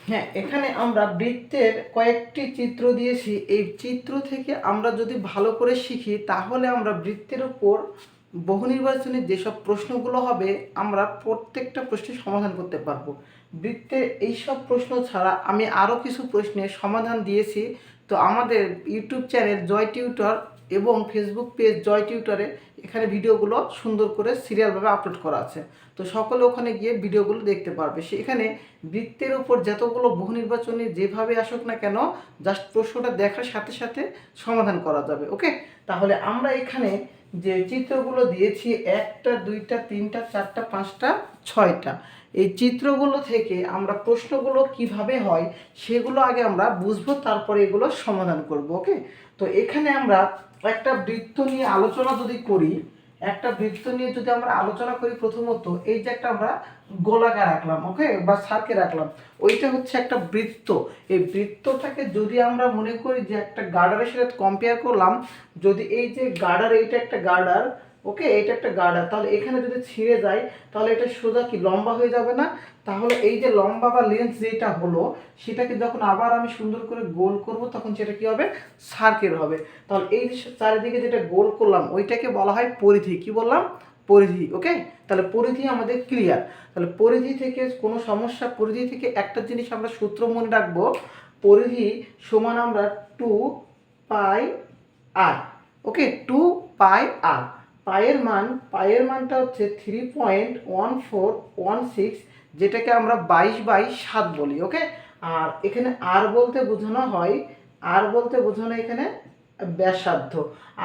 হ্যাঁ, এখানে আমরা বৃত্তের কয়েকটি চিত্র দিয়েছি। এই চিত্র থেকে আমরা যদি ভালো করে শিখি তাহলে আমরা বৃত্তের উপর বহু নির্বাচনী যেসব প্রশ্নগুলো হবে আমরা প্রত্যেকটা প্রশ্নের সমাধান করতে পারবো। বৃত্তের এইসব প্রশ্ন ছাড়া আমি আরও কিছু প্রশ্নের সমাধান দিয়েছি। তো আমাদের ইউটিউব চ্যানেল জয় টিউটর এবং ফেসবুক পেজ জয় টিউটরে এখানে ভিডিওগুলো সুন্দর করে সিরিয়ালভাবে আপলোড করা আছে। তো সকলে ওখানে গিয়ে ভিডিওগুলো দেখতে পারবে। সেখানে বৃত্তের উপর যতগুলো বহু নির্বাচনী যেভাবে আসুক না কেন, জাস্ট প্রশ্নটা দেখার সাথে সাথে সমাধান করা যাবে। ওকে, তাহলে আমরা এখানে যে চিত্রগুলো দিয়েছি 1টা 2টা 3টা 4টা 5টা 6টা, এই চিত্রগুলো থেকে আমরা প্রশ্নগুলো কিভাবে হয় সেগুলো আগে আমরা বুঝবো, তারপরে এগুলো সমাধান করব। ওকে, তো এখানে আমরা একটা বৃত্ত নিয়ে আলোচনা যদি করি, একটা বৃত্ত নিয়ে যদি আমরা আলোচনা করি, প্রথমত এই যে একটা আমরা গোলাকার রাখলাম, ওকে, বা সার্কেল রাখলাম, ওইটা হচ্ছে একটা বৃত্ত। এই বৃত্তটাকে যদি আমরা মনে করি যে একটা গার্ডারের সাথে কম্পেয়ার করলাম, যদি এই যে গার্ডার, এইটা একটা গার্ডার, ওকে, এটা একটা গার্ডার, তাহলে এখানে যদি ছিঁড়ে যায় তাহলে এটা সোজা কি লম্বা হয়ে যাবে না? তাহলে এই যে লম্বা বা লেন্থ যেটা হলো সেটাকে যখন আবার আমি সুন্দর করে গোল করব তখন সেটা কি হবে? সার্কেল হবে। তাহলে এই যে চারিদিকে যেটা গোল করলাম ওইটাকে বলা হয় পরিধি। কি বললাম? পরিধি। ওকে, তাহলে পরিধি আমাদের ক্লিয়ার। তাহলে পরিধি থেকে কোনো সমস্যা, পরিধি থেকে একটা জিনিস আমরা সূত্র মনে রাখবো, পরিধি সমান আমরা 2 পাই আর। ওকে, 2 পাই আর। পায়ের মানটা হচ্ছে 3.1416, যেটাকে আমরা 22/7 বলি। ওকে, আর এখানে আর বলতে বোঝানো হয়, এখানে ব্যাসার্ধ।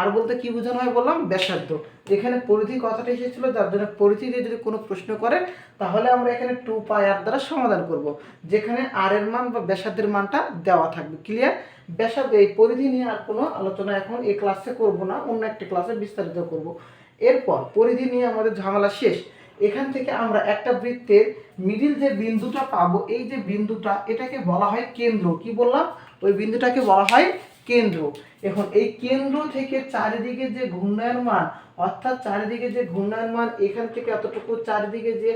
আর বলতে কি বোঝানো হয় বললাম? ব্যাসার্ধ। এখানে পরিধি কথাটা এসেছিল, যার জন্য পরিধি দিয়ে যদি কোনো প্রশ্ন করে তাহলে আমরা এখানে 2 পাই আর দ্বারা সমাধান করব, যেখানে আর এর মান বা ব্যাসার্ধের মানটা দেওয়া থাকবে। ক্লিয়ার? ব্যাসার্ধ, এই পরিধি নিয়ে আর কোনো আলোচনা এখন এই ক্লাসে করব না, অন্য একটি ক্লাসে বিস্তারিত করব। এরপর পরিধি নিয়ে আমাদের ঝামেলা শেষ। এখান থেকে আমরা একটা বৃত্তের মিডিল যে বিন্দুটা পাবো, এই যে বিন্দুটা, এটাকে বলা হয় কেন্দ্র। কি বললাম? ওই বিন্দুটাকে বলা হয় কেন্দ্র। এখন এই কেন্দ্র থেকে চারিদিকে যে ঘূর্ণায়মান মান, অর্থাৎ চারিদিকে যে ঘূর্ণায়মান মান, এখান থেকে এতটুকু চারিদিকে যে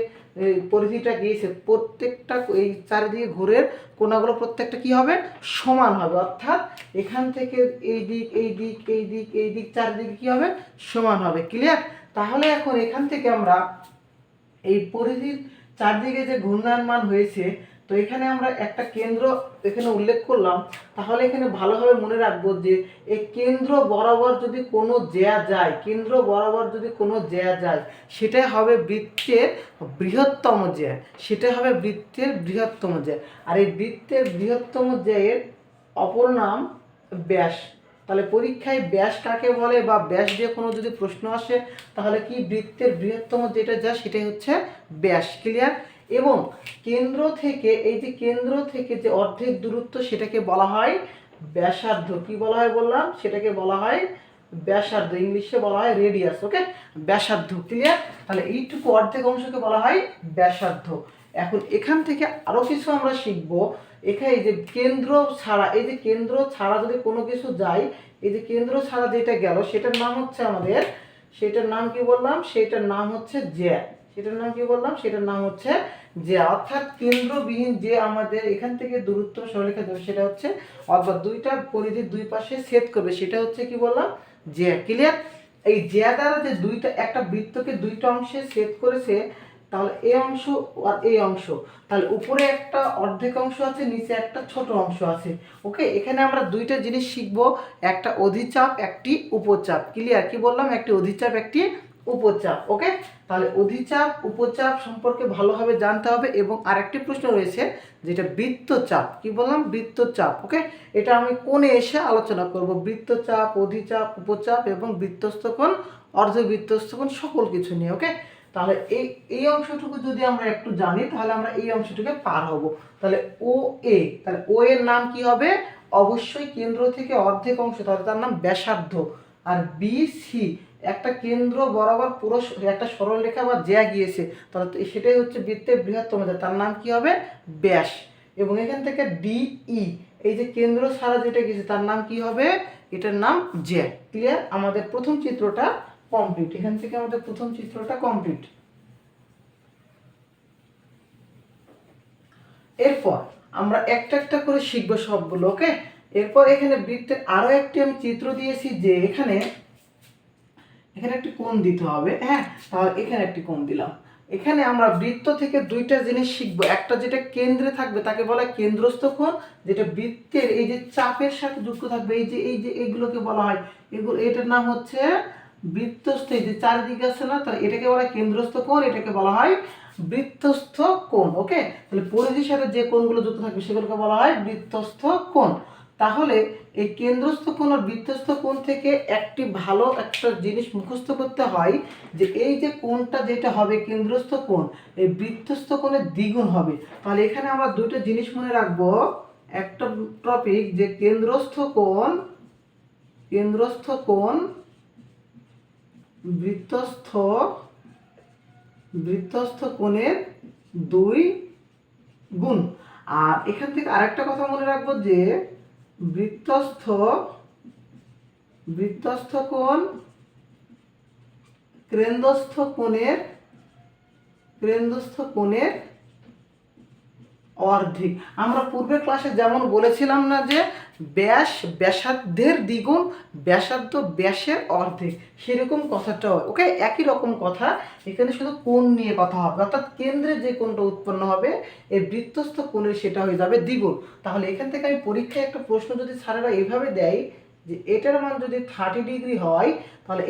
পরিধিটা গিয়েছে, প্রত্যেকটা এই চারিদিকে ঘুরের কোণাগুলো প্রত্যেকটা কি হবে? সমান হবে। অর্থাৎ এখান থেকে এই দিক, এই দিক, এই দিক, এই দিক, চারিদিকে কি হবে? সমান হবে। ক্লিয়ার? তাহলে এখন এখান থেকে আমরা এই পরিধির চারদিকে যে ঘূর্ণায়মান মান হয়েছে, তো এখানে আমরা একটা কেন্দ্র এখানে উল্লেখ করলাম। তাহলে এখানে ভালোভাবে মনে রাখবো যে এই কেন্দ্র বরাবর যদি কোনো জ্যা যায়, সেটাই হবে বৃত্তের বৃহত্তম জ্যা। আর এই বৃত্তের বৃহত্তম জ্যায়ের অপর নাম ব্যাস। তাহলে পরীক্ষায় ব্যাস কাকে বলে বা ব্যাস দিয়ে কোনো যদি প্রশ্ন আসে তাহলে কি বৃত্তের বৃহত্তম যেটা যা সেটাই হচ্ছে ব্যাস। ক্লিয়ার? এবং কেন্দ্র থেকে, এই যে কেন্দ্র থেকে যে অর্ধেক দূরত্ব সেটাকে বলা হয় ব্যাসার্ধ। কি বলা হয় বললাম? সেটাকে বলা হয় ব্যাসার্ধ, ইংলিশে বলা হয় রেডিয়াস। ওকে, ব্যাসার্ধ। ক্লিয়ার? তাহলে এইটুকু অর্ধেক অংশকে বলা হয় ব্যাসার্ধ। এখন এখান থেকে আরো কিছু আমরা শিখবো। এখানে এই যে কেন্দ্র ছাড়া, এই যে কেন্দ্র ছাড়া যদি কোনো কিছু যায়, এই যে কেন্দ্র ছাড়া যেটা গেল সেটার নাম হচ্ছে আমাদের, সেটার নাম কি বললাম? সেটার নাম হচ্ছে জ্যা। অর্থাৎ কেন্দ্রবিহীন যে আমাদের এখান থেকে দূরত্ব সরলরেখা দেবে সেটা হচ্ছে, অর্থাৎ দুইটা পরিধির দুই পাশে ছেদ করবে, সেটা হচ্ছে কি বললাম? জ্যা। ক্লিয়ার? এই জ্যা দ্বারা যে দুইটা, একটা বৃত্তকে দুইটা অংশে ছেদ করেছে, তাহলে এই অংশ আর এই অংশ, তাহলে উপরে একটা অর্ধেক অংশ আছে, নিচে একটা ছোট অংশ আছে। ওকে, এখানে আমরা দুইটা জিনিস শিখবো, একটা অধিচাপ, একটি উপচাপ। ক্লিয়ার? কি বললাম? একটি অধিচাপ, একটি উপচাপ। ওকে, তাহলে অধিচাপ উপচাপ সম্পর্কে ভালোভাবে জানতে হবে। এবং আরেকটি প্রশ্ন রয়েছে যেটা বৃত্তচাপ। কি বললাম? বৃত্তচাপ। ওকে, এটা আমি কোণে এসে আলোচনা করব। বৃত্তচাপ, অধিচাপ, উপচাপ এবং বৃত্তস্থ কোণ, অর্ধবৃত্তস্থ কোণ, সকল কিছু নিয়ে। ওকে, তাহলে এই অংশটুকু যদি আমরা একটু জানি তাহলে আমরা এই অংশটুকে পার হব। তাহলে ও এ, তাহলে ও এর নাম কি হবে? অবশ্যই কেন্দ্র থেকে অর্ধেক অংশ, তাহলে তার নাম ব্যাসার্ধ। আর বি সি, একটা কেন্দ্র বরাবর পুরো একটা সরল রেখা বা জ্যা গিয়েছে, তাহলে সেটাই হচ্ছে বৃত্তের বৃহত্তম জ্যা, তার নাম কি হবে? ব্যাস। এবং এখান থেকে ডি ই, এই যে কেন্দ্র ছাড়া যেটা গিয়েছে তার নাম কি হবে? এটার নাম জ্যা। ক্লিয়ার? আমাদের প্রথম চিত্রটা কমপ্লিট। এখান থেকে আমাদের প্রথম চিত্রটা কমপ্লিট। এরপর আমরা একটা একটা করে শিখবো সবগুলো। ওকে, এরপর এখানে বৃত্তের আরো একটি আমি চিত্র দিয়েছি যে এখানে একটি কোণ দিতে হবে। হ্যাঁ, তাহলে এখানে একটি কোণ দিলাম। এখানে আমরা বৃত্ত থেকে দুইটা জিনিস শিখবো। একটা যেটা কেন্দ্রে থাকবে তাকে বলা হয় কেন্দ্রস্থ কোণ, যেটা বৃত্তের এই যে চাপের সাথে যুক্ত থাকবে এই যে এগুলোকে বলা হয়, এটার নাম হচ্ছে বৃত্তস্থ। এই যে চারিদিকে আছে না, তাহলে এটাকে বলা হয় কেন্দ্রস্থ কোণ, এটাকে বলা হয় বৃত্তস্থ কোণ। ওকে, তাহলে পরিধির সাথে যে কোণগুলো যুক্ত থাকবে সেগুলোকে বলা হয় বৃত্তস্থ কোণ। তাহলে এই কেন্দ্রস্থ কোণ আর বৃত্তস্থ কোণ থেকে একটি ভালো একটা জিনিস মুখস্থ করতে হয় যে এই যে কোণটা যেটা হবে কেন্দ্রস্থ কোণ, এই বৃত্তস্থ কোণের দ্বিগুণ হবে। তাহলে এখানে আমরা দুটো জিনিস মনে রাখবো। একটা টপিক যে কেন্দ্রস্থ কোণ বৃত্তস্থ কোণের 2 গুণ। আর এখান থেকে আরেকটা কথা মনে রাখবো যে বৃত্তস্থ কোণ কেন্দ্রস্থ কোণের অর্ধেক। আমরা পূর্বের ক্লাসে যেমন বলেছিলাম না যে ব্যাসার্ধের দ্বিগুণ, ব্যাসার্ধ ব্যাসের অর্ধেক, সেরকম কথাটা হয়। ওকে, একই রকম কথা এখানে, শুধু কোণ নিয়ে কথা হবে। অর্থাৎ কেন্দ্রে যে কোণটা উৎপন্ন হবে এই বৃত্তস্থ কোণের সেটা হয়ে যাবে দ্বিগুণ। তাহলে এখান থেকে আমি পরীক্ষায় একটা প্রশ্ন যদি স্যারেরা এইভাবে দেয় যে এটার মান যদি 30 ডিগ্রি হয় তাহলে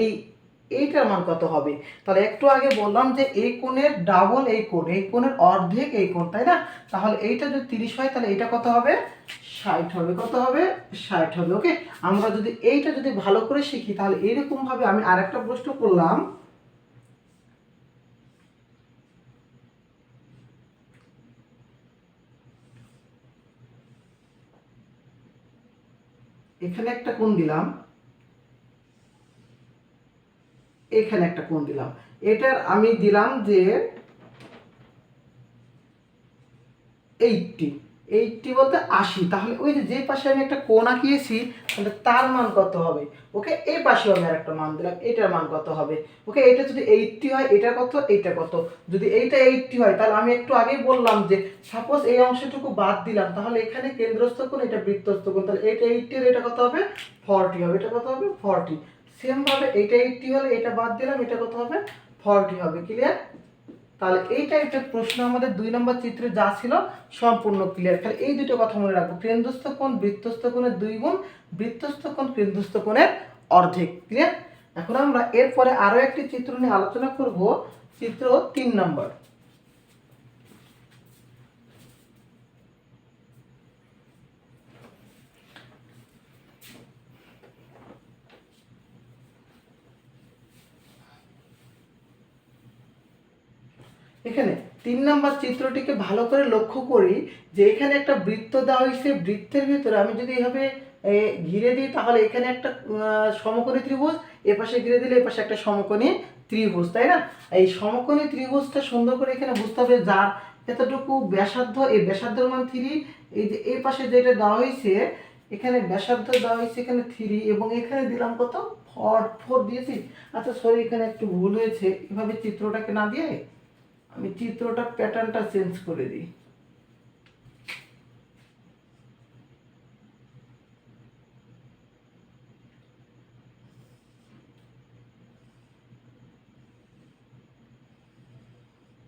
এইটার মান কত হবে। তাহলে একটু আগে বললাম যে এই কোণের ডাবল এই কোণের অর্ধেক এই কোণ, তাই না? তাহলে এইটা যদি 30 হয় তাহলে এটা কত হবে? 60 হবে। কত হবে? 60 হবে। ওকে, আমরা যদি এইটা যদি ভালো করে শিখি তাহলে এইরকম ভাবে আমি আরেকটা প্রশ্ন করলাম। এখানে একটা কোণ দিলাম, এখানে একটা কোণ দিলাম। এটার আমি দিলাম যে 80 বলতে 80। তাহলে ওই যে পাশে আমি একটা কোণ আঁকিয়েছি তাহলে তার মান কত হবে? ওকে, এই পাশেও আমি আরেকটা মান দিলাম, এটার মান কত হবে? ওকে, এটা যদি 80 হয় এটা কত, এইটা কত? যদি এইটা 80 হয় তাহলে আমি একটু আগেই বললাম যে সাপোজ এই অংশটুকু বাদ দিলাম, তাহলে এখানে কেন্দ্রস্থ কোণ, এটা বৃত্তস্থ কোণ, তাহলে এটা 80 আর এটা কত হবে? 40 হবে। এটা কত হবে? 40। সেম ভাবে এইটা 80 হলে এটা বাদ দিলাম, এটা কত হবে? 40 হবে। ক্লিয়ার? তাহলে এই টাইপের প্রশ্ন আমাদের 2 নম্বর চিত্রে যা ছিল সম্পূর্ণ ক্লিয়ার। তাহলে এই দুটো কথা মনে রাখবো, কেন্দ্রস্থ কোণ বৃত্তস্থ কোণের 2 গুণ, বৃত্তস্থ কোণ কেন্দ্রস্থ কোণের অর্ধেক। ক্লিয়ার? এখন আমরা এরপরে আরো একটি চিত্র নিয়ে আলোচনা করব, চিত্র 3 নম্বর। এখানে 3 নম্বর চিত্রটিকে ভালো করে লক্ষ্য করি যে এখানে একটা বৃত্ত দেওয়া হয়েছে, বৃত্তের ভিতরে আমি যদি এইভাবে ঘিরে দিই তাহলে এখানে একটা সমকোণী ত্রিভুজ, এপাশে ঘিরে দিলে এপাশে একটা সমকোণী ত্রিভুজ, তাই না? এই সমকোণী ত্রিভুজটা সুন্দর করে এখানে বুঝতে হবে যার এতটুকু ব্যাসার্ধ, এই ব্যাসার্ধের মান 3, এই যে এই পাশে যেটা দেওয়া হয়েছে এখানে ব্যাসার্ধ দেওয়া হয়েছে এখানে 3 এবং এখানে দিলাম কত? 4 দিয়েছি। আচ্ছা সরি, এখানে একটু ভুল হয়েছে, এভাবে চিত্রটাকে না দিয়ে আমি চিত্রটা প্যাটার্নটা চেঞ্জ করে দিই।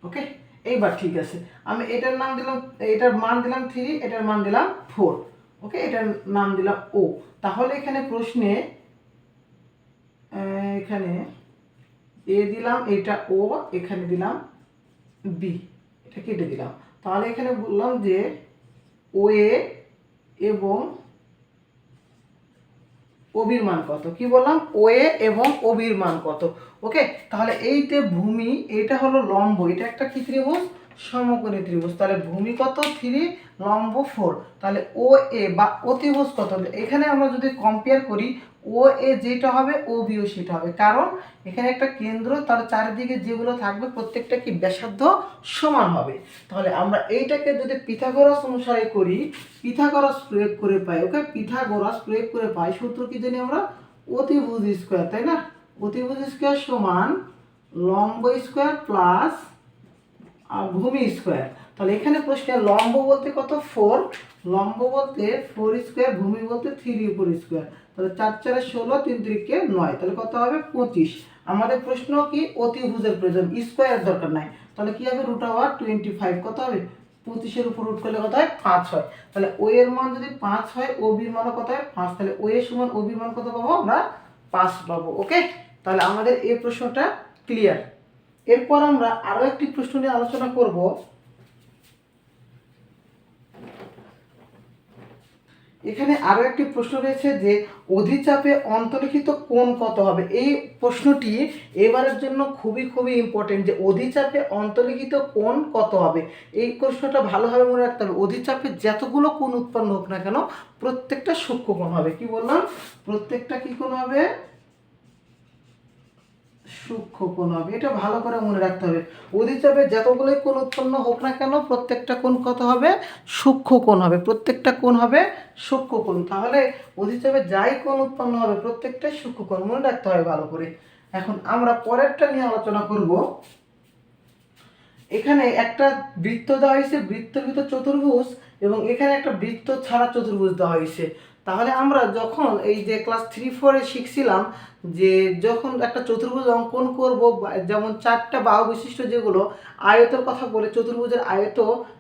ওকে, এইবার ঠিক আছে। আমি এটার নাম দিলাম, এটার মান দিলাম 3, এটার মান দিলাম 4। ওকে, এটার নাম দিলাম ও। তাহলে এখানে প্রশ্নে এখানে এ দিলাম, এটা ও, এখানে দিলাম বি, এটা কেটে দিলাম। তাহলে এখানে বললাম যে ও এ এবং ওবির মান কত? কি বললাম? ও এ এবং ওবির মান কত? ওকে, তাহলে এইতে ভূমি, এটা হলো লম্ব, এটা একটা কি ত্রিভুজ? সমকোণী ত্রিভুজ। তাহলে ভূমি কত? 3, লম্ব 4। তাহলে ও এ বা অতিভুজ কত? এখানে আমরা যদি কম্পেয়ার করি ও এ যেটা হবে ও বিও সেটা হবে, কারণ এখানে একটা কেন্দ্র, তার চারিদিকে যেগুলো থাকবে প্রত্যেকটা কি ব্যাসার্ধ সমান হবে। তাহলে আমরা এইটাকে যদি পিথাগোরাস অনুসারে করি, পিথাগোরাস প্রয়োগ করে পাই। ওকে, পিথাগোরাস প্রয়োগ করে পাই সূত্র কি জানি আমরা? অতিভুজ স্কয়ার, তাই না? অতিভুজ স্কয়ার সমান লম্ব স্কয়ার প্লাস ভূমি স্কয়ার। তাহলে এখানে প্রশ্নে লম্ব বলতে কত 4, লম্ব বলতে 4 স্কোয়ার, ভূমি বলতে 3 উপর স্কোয়ার, তাহলে 4 4 16, 3 3 9, তাহলে কত হবে 25। আমাদের প্রশ্ন কি অতিভুজের প্রয়োজন, স্কোয়ারের দরকার নাই, তাহলে কি হবে √25, কত হবে 25-এর উপর রুট করলে কত হয় 5 হয়। তাহলে ও এর মান যদি 5 হয়, ও বির মান কত হয় 5, তাহলে ও এর সমান ও বির মান কত পাবো আমরা 5 পাবো। ওকে, তাহলে আমাদের এই প্রশ্নটা ক্লিয়ার। এরপর আমরা আরো একটি প্রশ্ন নিয়ে আলোচনা করব। এখানে আরো একটি প্রশ্ন রয়েছে যে অধিচাপে অন্তর্লিখিত কোণ কত হবে। এই প্রশ্নটি এবারের জন্য খুবই খুবই ইম্পর্টেন্ট, যে অধিচাপে অন্তর্লিখিত কোণ কত হবে। এই প্রশ্নটা ভালোভাবে মনে রাখতে হবে। অধিচাপে যতগুলো কোণ উৎপন্ন হোক না কেন, প্রত্যেকটা সূক্ষ্ম কোণ হবে। কি বললাম, প্রত্যেকটা কি কোণ হবে, সূক্ষ্ম কোণ হবে। এটা ভালো করে মনে রাখতে হবে। অধিচাপে যতগুলোই কোণ উৎপন্ন হোক না কেন, প্রত্যেকটা কোণ কত হবে, সূক্ষ্ম কোণ হবে। প্রত্যেকটা কোণ হবে সূক্ষ্ম কোণ। তাহলে অধিচাপে যাই কোণ উৎপন্ন হবে প্রত্যেকটাই সূক্ষ্ম কোণ, মনে রাখতে হবে ভালো করে। এখন আমরা পরেরটা নিয়ে আলোচনা করব। এখানে একটা বৃত্ত দেওয়া হয়েছে, বৃত্তের ভিতর চতুর্ভুজ, এবং এখানে একটা বৃত্ত ছাড়া চতুর্ভুজ দেওয়া হয়েছে। তাহলে আমরা যখন এই যে ক্লাস 3-4-এ শিখছিলাম যে যখন একটা চতুর্ভুজ অঙ্কন করব, যেমন 4টা বাহু বিশিষ্ট যেগুলো আয়তের কথা বলে, চতুর্ভুজের আয়ত,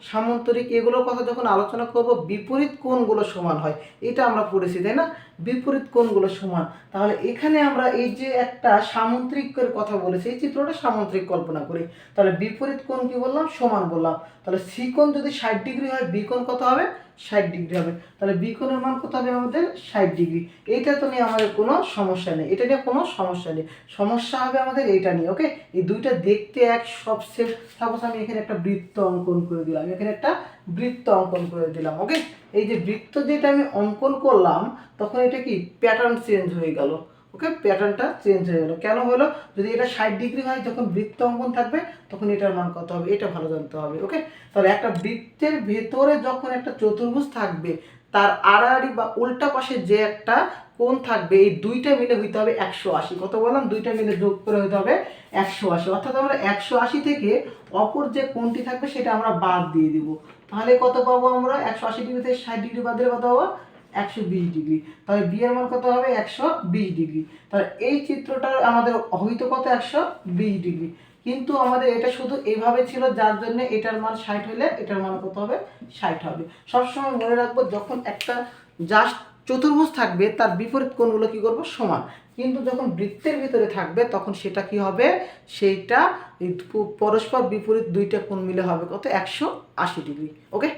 সামান্তরিক, এগুলোর কথা যখন আলোচনা করব, বিপরীত কোণগুলো সমান হয়, এটা আমরা পড়েছি তাই না, বিপরীত কোণগুলো সমান। তাহলে এখানে আমরা এই যে একটা সামুদ্রিকের কথা বলেছি, এই চিত্রটা সামুদ্রিক কল্পনা করি, তাহলে বিপরীত কোণ কি বললাম, সমান বললাম। তাহলে সি কোণ যদি 60 ডিগ্রি হয়, বি কোণ কত হবে 60 ডিগ্রি হবে। তাহলে বি কোণের মান কত হবে আমাদের 60 ডিগ্রি। এইটা তো নিয়ে আমাদের কোনো সমস্যা নেই, এটা নিয়ে কোনো সমস্যা নেই। সমস্যা হবে আমাদের এইটা নিয়ে। ওকে, এই দুইটা দেখতে এক, সব সেম। সাপোজ আমি এখানে একটা বৃত্ত অঙ্কন করে দিলাম, এখানে একটা বৃত্ত অঙ্কন করে দিলাম। ওকে, এই যে বৃত্ত যেটা আমি অঙ্কন করলাম, তখন এটা কি প্যাটার্ন চেঞ্জ হয়ে গেল। ওকে, প্যাটার্নটা চেঞ্জ হয়ে গেল। কেন হলো, যদি এটা 60 ডিগ্রি হয়, যখন বৃত্ত অঙ্কন থাকবে তখন এটার মান কত হবে, এটা ভালো জানতে হবে। ওকে, তাহলে একটা বৃত্তের ভেতরে যখন একটা চতুর্ভুজ থাকবে, তার আড়াআড়ি বা উল্টা পাশে যে একটা কোণ থাকবে, এই দুইটা মিলে হইতে হবে 180। কত বললাম, দুইটা মিলে যোগ করে হইতে হবে 180। অর্থাৎ আমরা 180 থেকে অপর যে কোণটি থাকবে সেটা আমরা বাদ দিয়ে দিব। তাহলে কত পাবো আমরা, 180 ডিগ্রি থেকে 60 ডিগ্রি বাদ দিলে কত পাবো 120 ডিগ্রি। তাহলে বি এর মান কত হবে 120 ডিগ্রি। তাহলে এই চিত্রটার আমাদের হইতো কত 120 ডিগ্রি, কিন্তু আমাদের এটা শুধু এইভাবে ছিল, যার জন্য এটার মান 60 হলে এটার মান কত হবে 60 হবে। সবসময় মনে রাখবো, যখন একটা জাস্ট চতুর্ভুজ থাকবে তার বিপরীত কোণগুলো কি করব, সমান। কিন্তু যখন বৃত্তের ভিতরে থাকবে তখন সেটা কি হবে, সেইটা পরস্পর বিপরীত দুইটা কোণ মিলে হবে কত 180 ডিগ্রি। ওকে,